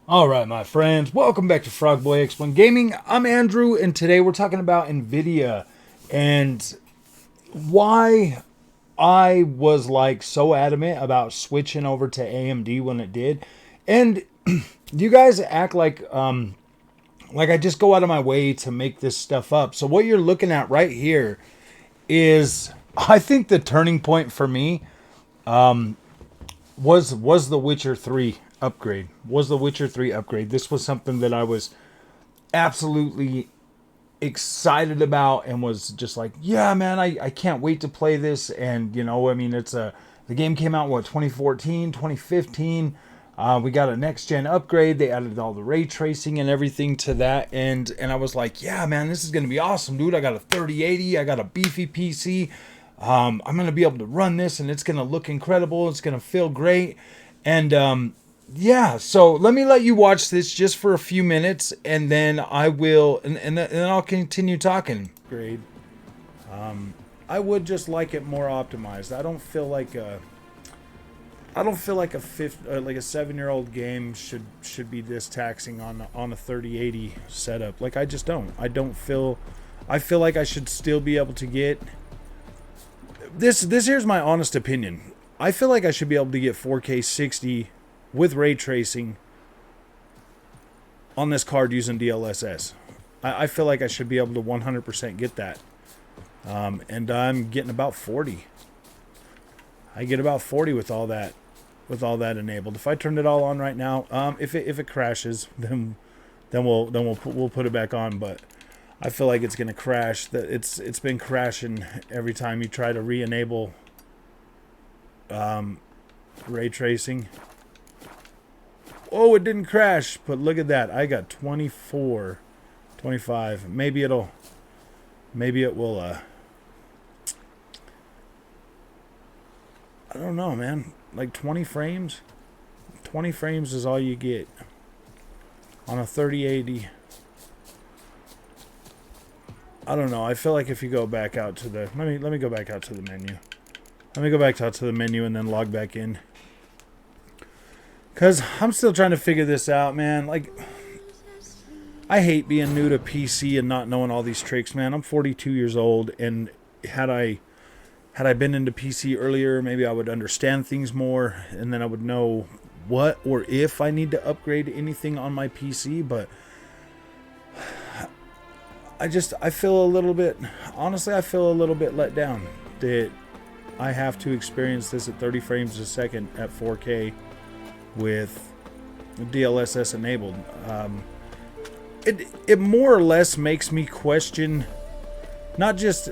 All right, my friends, welcome back to Frogboy Explain Gaming. I'm Andrew, and today we're talking about Nvidia and why I was like so adamant about switching over to AMD when it did. And you guys act like I just go out of my way to make this stuff up. So what you're looking at right here is, I think, the turning point for me was the Witcher 3 upgrade. Was the Witcher 3 upgrade. This was something that I was absolutely excited about and was just like, yeah, man, I can't wait to play this. And, I mean, the game came out, what, 2014, 2015. We got a next gen upgrade. They added all the ray tracing and everything to that. And I was like, yeah, man, this is going to be awesome, dude. I got a 3080. I got a beefy PC. I'm going to be able to run this and it's going to look incredible. It's going to feel great. And, yeah, so let you watch this just for a few minutes, and then I will, and then I'll continue talking. Grade. I would just like it more optimized. I don't feel like a 7-year-old game should be this taxing on a 3080 setup. Like I just don't. I feel like I should still be able to get this. Here's my honest opinion. I feel like I should be able to get 4K 60 with ray tracing on this card using DLSS. I feel like I should be able to 100% get that. And I'm getting about 40. I get about 40 with all that enabled. If I turned it all on right now, if it crashes, then we'll put it back on. But I feel like it's gonna crash. That it's been crashing every time you try to re-enable ray tracing. Oh, it didn't crash, but look at that. I got 24, 25. Maybe it will, I don't know, man. Like 20 frames? 20 frames is all you get on a 3080. I don't know. I feel like if you go back out to the, let me go back out to the menu. Let me go back out to the menu and then log back in. Because I'm still trying to figure this out, man. Like, I hate being new to PC and not knowing all these tricks, man. I'm 42 years old, and had I been into PC earlier, maybe I would understand things more, and then I would know what or if I need to upgrade anything on my PC. But I feel a little bit, honestly, I feel a little bit let down that I have to experience this at 30 frames a second at 4K with DLSS enabled. It more or less makes me question not just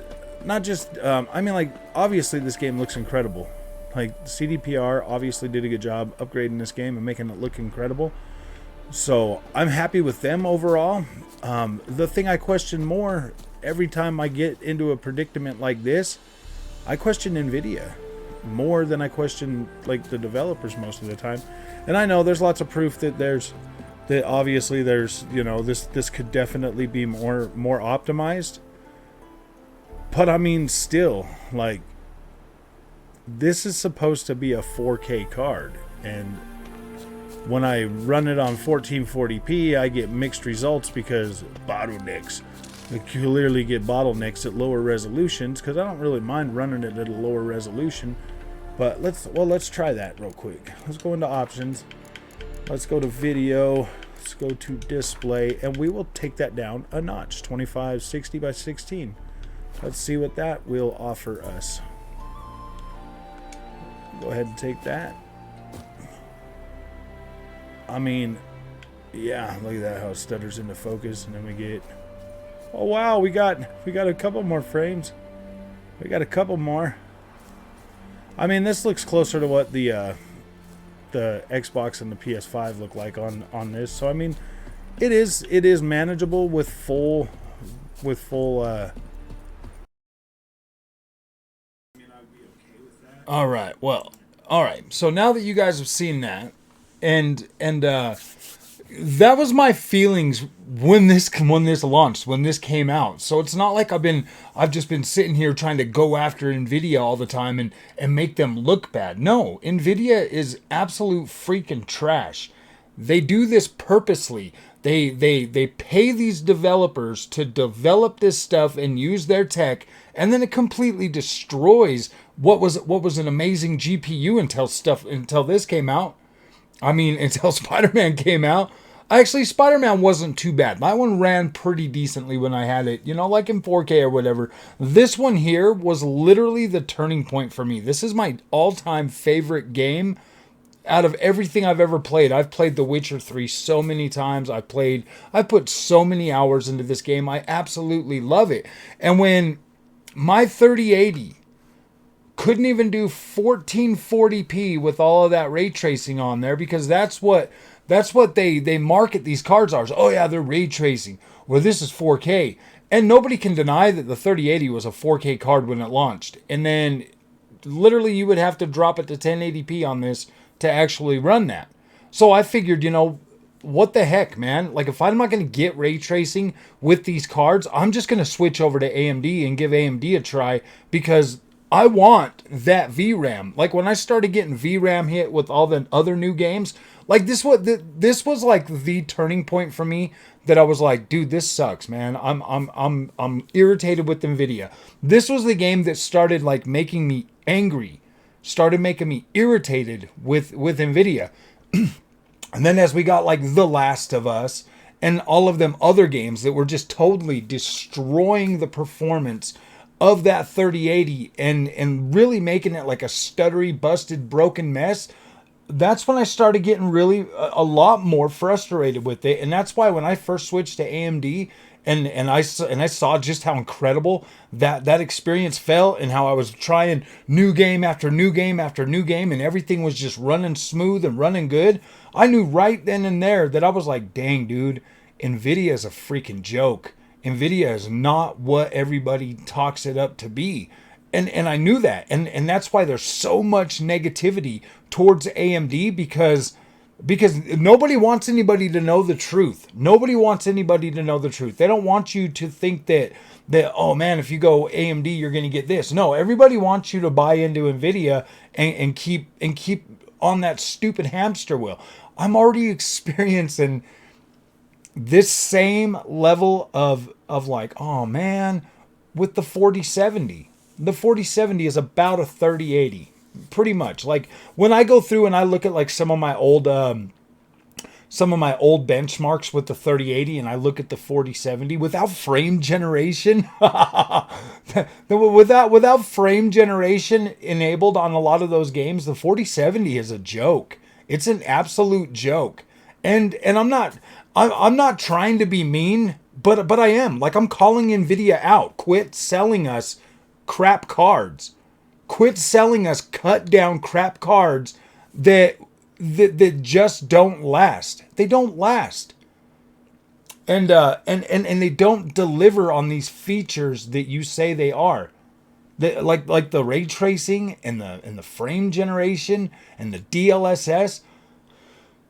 I mean, like, obviously this game looks incredible. Like, CDPR obviously did a good job upgrading this game and making it look incredible, so I'm happy with them overall. The thing I question more every time I get into a predicament like this, I question Nvidia more than I question like the developers most of the time. And I know there's lots of proof that obviously there's, this could definitely be more optimized. But I mean, still, like, this is supposed to be a 4K card, and when I run it on 1440p, I get mixed results because bottlenecks. I clearly get bottlenecks at lower resolutions because I don't really mind running it at a lower resolution. But let's try that real quick. Let's go into options. Let's go to video. Let's go to display, and we will take that down a notch. 2560 by 16. Let's see what that will offer us. Go ahead and take that. I mean, yeah, look at that, how it stutters into focus, and then we get, oh wow, we got a couple more frames. We got a couple more. I mean, this looks closer to what the Xbox and the PS5 look like on this. So I mean, it is manageable with full. All right. Well. All right. So now that you guys have seen that, and that was my feelings when this launched, when this came out. So it's not like I've just been sitting here trying to go after Nvidia all the time and make them look bad. No, Nvidia is absolute freaking trash. They do this purposely. They pay these developers to develop this stuff and use their tech, and then it completely destroys what was an amazing GPU until this came out. I mean, until Spider-Man came out. Actually, Spider-Man wasn't too bad. My one ran pretty decently when I had it, like in 4K or whatever. This one here was literally the turning point for me. This is my all-time favorite game out of everything I've ever played. I've played The Witcher 3 so many times. I put so many hours into this game. I absolutely love it. And when my 3080 couldn't even do 1440p with all of that ray tracing on there, because that's what they market these cards are. Oh yeah, they're ray tracing. Well, this is 4K. And nobody can deny that the 3080 was a 4K card when it launched. And then literally you would have to drop it to 1080p on this to actually run that. So I figured, what the heck, man? Like, if I'm not going to get ray tracing with these cards, I'm just going to switch over to AMD and give AMD a try, because I want that VRAM. Like, when I started getting VRAM hit with all the other new games, like this was like the turning point for me, that I was like, dude, this sucks, man. I'm irritated with Nvidia. This was the game that started like making me angry, started making me irritated with Nvidia. And then as we got like The Last of Us and all of them other games that were just totally destroying the performance of that 3080 and really making it like a stuttery, busted, broken mess, that's when I started getting really a lot more frustrated with it. And that's why when I first switched to AMD and I saw just how incredible that experience felt, and how I was trying new game after new game after new game, and everything was just running smooth and running good, I knew right then and there that I was like, dang, dude, Nvidia is a freaking joke. Nvidia is not what everybody talks it up to be. And I knew that. And that's why there's so much negativity towards AMD, because nobody wants anybody to know the truth. Nobody wants anybody to know the truth. They don't want you to think that oh man, if you go AMD, you're going to get this. No, everybody wants you to buy into Nvidia and keep on that stupid hamster wheel. I'm already experiencing this same level of like, oh man, with the 4070. The 4070 is about a 3080, pretty much. Like, when I go through and I look at like some of my old benchmarks with the 3080, and I look at the 4070 without frame generation, without frame generation enabled on a lot of those games, the 4070 is a joke. It's an absolute joke. And I'm not trying to be mean, but I am. Like, I'm calling Nvidia out. Quit selling us crap cards. Quit selling us cut down crap cards that just don't last. They don't last. And they don't deliver on these features that you say they are. Like the ray tracing and the frame generation and the DLSS.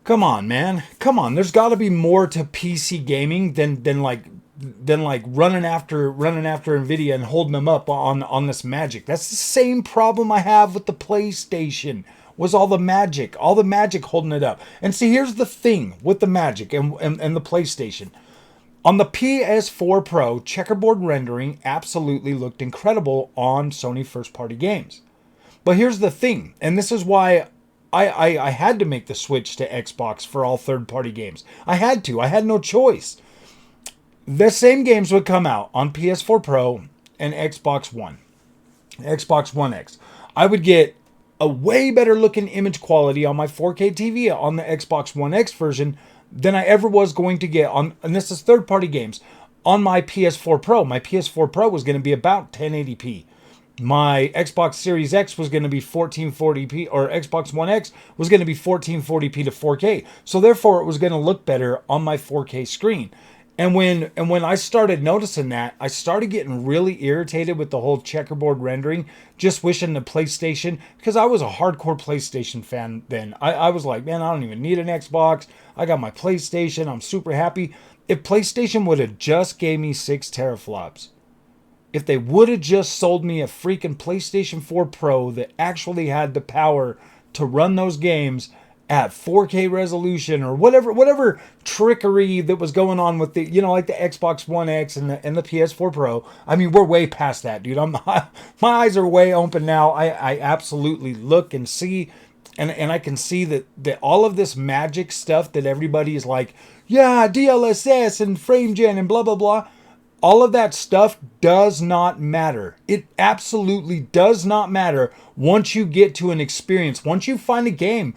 Come on, man. Come on. There's got to be more to PC gaming than running after Nvidia and holding them up on this magic. That's the same problem I have with the PlayStation. Was all the magic holding it up. And see, here's the thing with the magic and the PlayStation. On the PS4 Pro, checkerboard rendering absolutely looked incredible on Sony first-party games. But here's the thing, and this is why I had to make the switch to Xbox for all third-party games. I had to. I had no choice. The same games would come out on PS4 Pro and Xbox One. Xbox One X. I would get a way better looking image quality on my 4K TV on the Xbox One X version than I ever was going to get on, and this is third-party games, on my PS4 Pro. My PS4 Pro was going to be about 1080p. My Xbox Series X was going to be 1440p, or Xbox One X was going to be 1440p to 4K. So therefore, it was going to look better on my 4K screen. And when I started noticing that, I started getting really irritated with the whole checkerboard rendering, just wishing the PlayStation, because I was a hardcore PlayStation fan then. I was like, man, I don't even need an Xbox. I got my PlayStation. I'm super happy. If PlayStation would have just gave me 6 teraflops, if they would have just sold me a freaking PlayStation 4 Pro that actually had the power to run those games at 4K resolution or whatever trickery that was going on with the, you know, like the Xbox One X and the PS4 Pro. I mean, we're way past that, dude. My eyes are way open now. I absolutely look and see, and I can see that all of this magic stuff that everybody is like, yeah, DLSS and frame gen and blah blah blah. All of that stuff does not matter. It absolutely does not matter once you get to an experience. Once you find a game,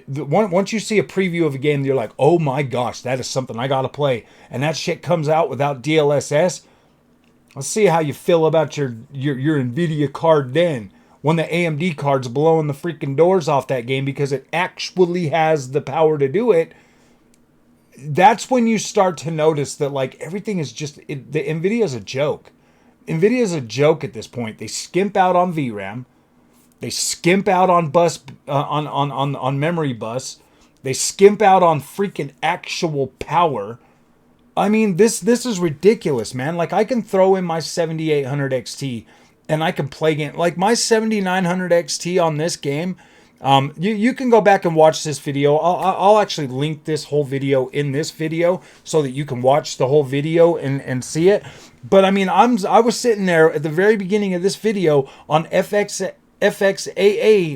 once you see a preview of a game, you're like, oh my gosh, that is something I gotta play. And that shit comes out without DLSS. Let's see how you feel about your Nvidia card then. When the AMD card's blowing the freaking doors off that game because it actually has the power to do it. That's when you start to notice that like everything is just the Nvidia is a joke. Nvidia is a joke at this point. They skimp out on VRAM. They skimp out on bus on memory bus. They skimp out on freaking actual power. I mean, this is ridiculous, man. Like I can throw in my 7800 XT and I can play game like my 7900 XT on this game. You can go back and watch this video. I'll actually link this whole video in this video so that you can watch the whole video and see it. But I mean, I was sitting there at the very beginning of this video on FXAA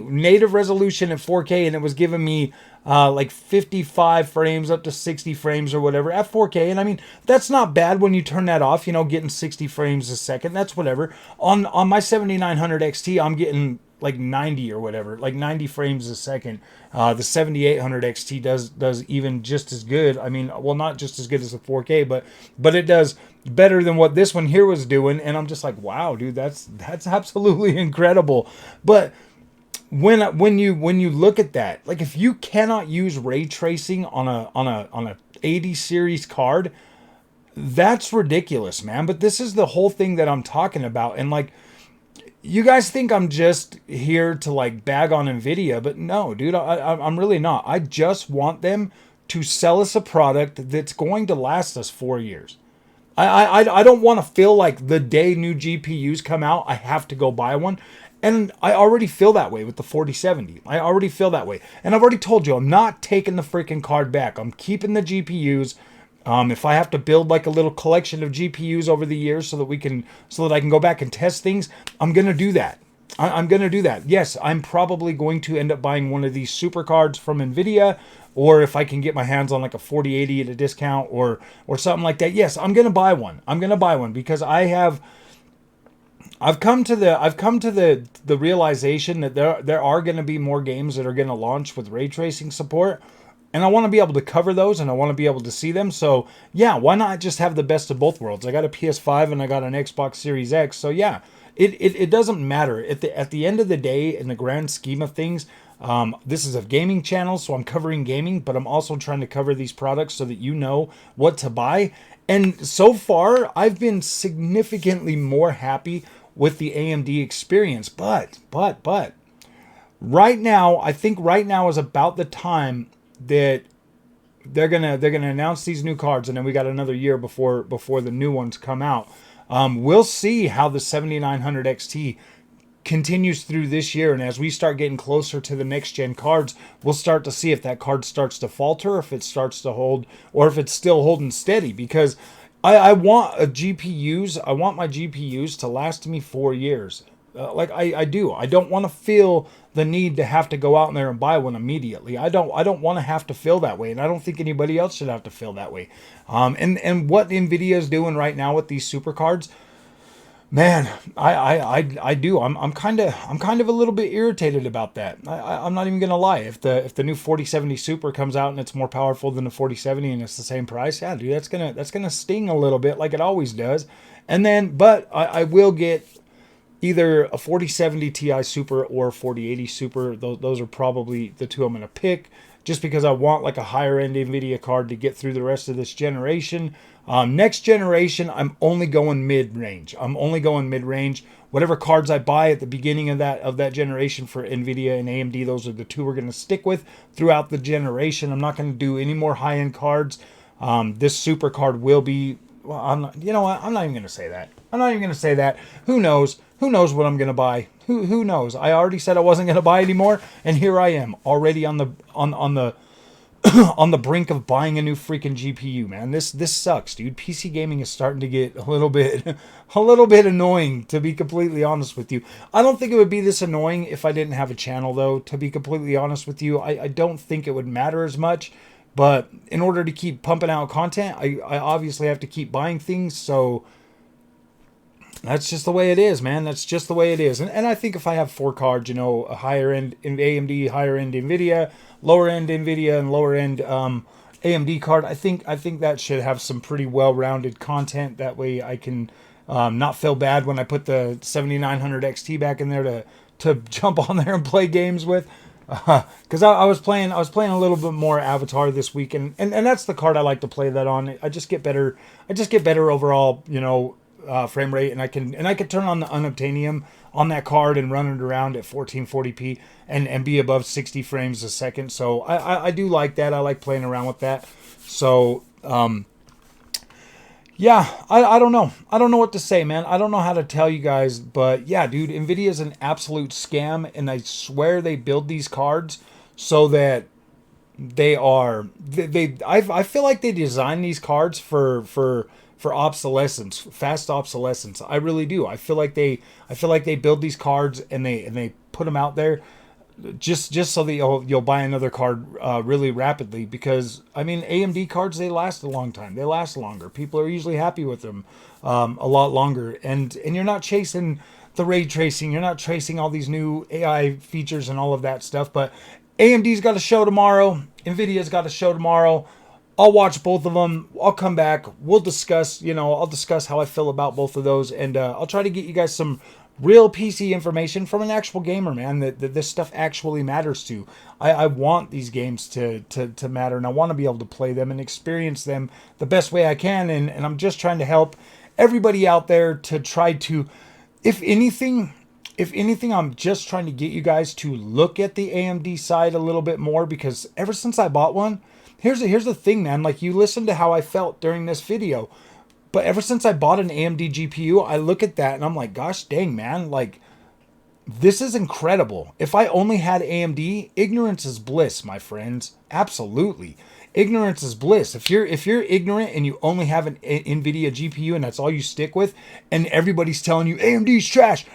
native resolution at 4K, and it was giving me like 55 frames up to 60 frames or whatever at 4K. And I mean, that's not bad when you turn that off, you know, getting 60 frames a second. That's whatever. On my 7900 XT, I'm getting like 90 or whatever, like 90 frames a second. The 7800 XT does even just as good. I mean, well, not just as good as the 4K, but it does better than what this one here was doing. And I'm just like, wow, dude, that's absolutely incredible. But when you look at that, like if you cannot use ray tracing on a 80 series card, that's ridiculous, man. But this is the whole thing that I'm talking about. And like, you guys think I'm just here to like bag on Nvidia, but no, dude, I'm really not. I just want them to sell us a product that's going to last us 4 years. I don't want to feel like the day new GPUs come out, I have to go buy one. And I already feel that way with the 4070. I already feel that way. And I've already told you, I'm not taking the freaking card back. I'm keeping the GPUs. If I have to build like a little collection of GPUs over the years so that I can go back and test things, I'm going to do that. I'm going to do that. Yes, I'm probably going to end up buying one of these super cards from Nvidia, or if I can get my hands on like a 4080 at a discount or something like that. Yes, I'm going to buy one. I'm going to buy one because I've come to the realization that there are going to be more games that are going to launch with ray tracing support. And I want to be able to cover those and I want to be able to see them. So yeah, why not just have the best of both worlds? I got a PS5 and I got an Xbox Series X. So yeah, it doesn't matter. At the end of the day, in the grand scheme of things, this is a gaming channel, so I'm covering gaming, but I'm also trying to cover these products so that you know what to buy. And so far, I've been significantly more happy with the AMD experience. But right now, I think right now is about the time that they're gonna announce these new cards, and then we got another year before the new ones come out. We'll see how the 7900 XT continues through this year, and as we start getting closer to the next gen cards, we'll start to see if that card starts to falter, if it starts to hold, or if it's still holding steady. Because I want my GPUs to last me 4 years. I do. I don't want to feel the need to have to go out there and buy one immediately. I don't want to have to feel that way, and I don't think anybody else should have to feel that way. And what Nvidia is doing right now with these super cards, man, I do. I'm kind of a little bit irritated about that. I'm not even gonna lie. If the new 4070 Super comes out and it's more powerful than the 4070 and it's the same price, yeah, dude, that's gonna sting a little bit like it always does. And then, but I will get either a 4070 Ti Super or a 4080 Super. Those are probably the two I'm going to pick, just because I want like a higher end Nvidia card to get through the rest of this generation. Next generation, I'm only going mid-range. Whatever cards I buy at the beginning of that generation for Nvidia and AMD, those are the two we're going to stick with throughout the generation. I'm not going to do any more high-end cards. This super card will be, well, I'm not even going to say that. Who knows? who knows what I'm gonna buy? Who knows? I already said I wasn't gonna buy anymore, and here I am already on the on the brink of buying a new freaking GPU, man. This sucks, dude. PC gaming is starting to get a little bit annoying, to be completely honest with you. I don't think it would be this annoying if I didn't have a channel, though, to be completely honest with you. I don't think it would matter as much, but in order to keep pumping out content, I obviously have to keep buying things, so that's just the way it is, man. That's just the way it is. And I think if I have 4 cards, you know, a higher end AMD, higher end Nvidia, lower end Nvidia, and lower end AMD card, I think that should have some pretty well-rounded content. That way I can not feel bad when I put the 7900 XT back in there to jump on there and play games with. Because I was playing a little bit more Avatar this week, and that's the card I like to play that on. I just get better overall, you know, frame rate, and I can turn on the unobtainium on that card and run it around at 1440p and be above 60 frames a second. So I do like that. I like playing around with that. So yeah, I don't know. I don't know what to say, man. I don't know how to tell you guys, but yeah, dude, Nvidia is an absolute scam, and I swear they build these cards so that I feel like they design these cards for obsolescence, fast obsolescence. I really do. I feel like they build these cards and they put them out there just so that you'll buy another card really rapidly, because I mean, AMD cards, they last a long time. They last longer. People are usually happy with them a lot longer, and you're not chasing the ray tracing. You're not chasing all these new AI features and all of that stuff. But AMD's got a show tomorrow. Nvidia's got a show tomorrow. I'll watch both of them. I'll come back. We'll discuss, you know, I'll discuss how I feel about both of those. And I'll try to get you guys some real PC information from an actual gamer, man, that this stuff actually matters to. I want these games to matter, and I want to be able to play them and experience them the best way I can. And I'm just trying to help everybody out there to try to, if anything, I'm just trying to get you guys to look at the AMD side a little bit more, because ever since I bought one, here's the thing, man. Like, you listened to how I felt during this video, but ever since I bought an AMD GPU, I look at that and I'm like, gosh dang, man, like, this is incredible. If I only had AMD, ignorance is bliss, my friends. Absolutely. Ignorance is bliss. If you're ignorant and you only have an Nvidia GPU and that's all you stick with, and everybody's telling you AMD's trash,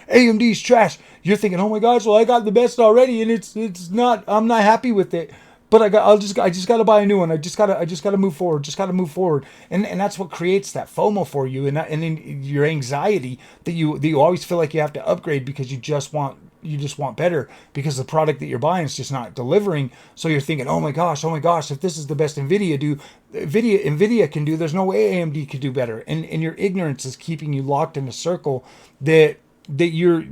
you're thinking, oh my gosh, well, I got the best already, and it's not. I'm not happy with it. But I just got to buy a new one. I just got to move forward. And that's what creates that FOMO for you, and then your anxiety that you always feel like you have to upgrade because you just want better, because the product that you're buying is just not delivering. So you're thinking, oh my gosh, if this is the best Nvidia can do, there's no way AMD could do better. And your ignorance is keeping you locked in a circle that you're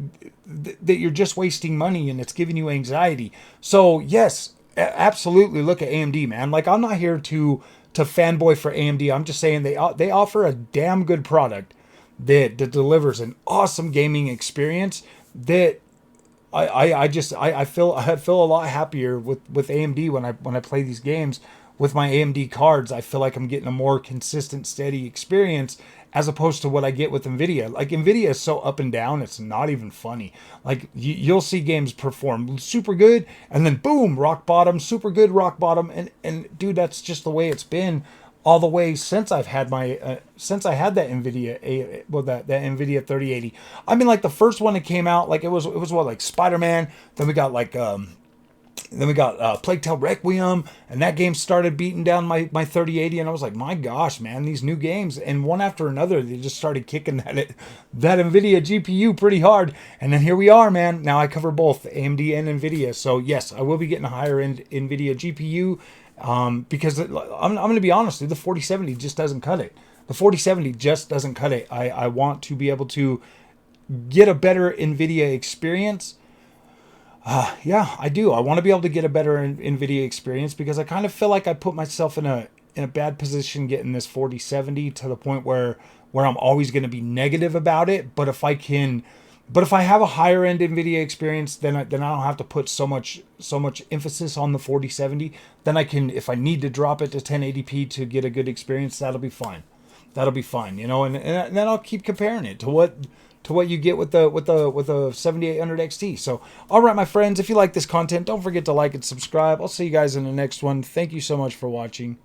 just wasting money, and it's giving you anxiety. So yes, absolutely look at AMD, man. Like, I'm not here to fanboy for AMD. I'm just saying they offer a damn good product that delivers an awesome gaming experience that I feel a lot happier with AMD when I play these games with my AMD cards. I feel like I'm getting a more consistent, steady experience, as opposed to what I get with Nvidia. Like, Nvidia is so up and down, it's not even funny. Like, you'll see games perform super good, and then boom, rock bottom, super good, rock bottom, and dude, that's just the way it's been all the way since I've had my since I had that Nvidia that Nvidia 3080. I mean, like, the first one that came out, like, it was what, like Spider-Man. Then we got Plague Tale Requiem, and that game started beating down my 3080, and I was like, my gosh, man, these new games, and one after another, they just started kicking that Nvidia GPU pretty hard, and then here we are, man. Now I cover both AMD and Nvidia, so yes, I will be getting a higher end Nvidia GPU, because I'm going to be honest, dude, the 4070 just doesn't cut it. The 4070 just doesn't cut it. I want to be able to get a better Nvidia experience. Yeah, I do. I want to be able to get a better Nvidia experience, because I kind of feel like I put myself in a bad position getting this 4070, to the point where I'm always going to be negative about it. But if I have a higher end Nvidia experience, then I don't have to put so much emphasis on the 4070. Then I can, if I need to drop it to 1080p to get a good experience, that'll be fine. You know, and then I'll keep comparing it to to what you get with the 7800 XT. So, all right, my friends, if you like this content, don't forget to like and subscribe. I'll see you guys in the next one. Thank you so much for watching.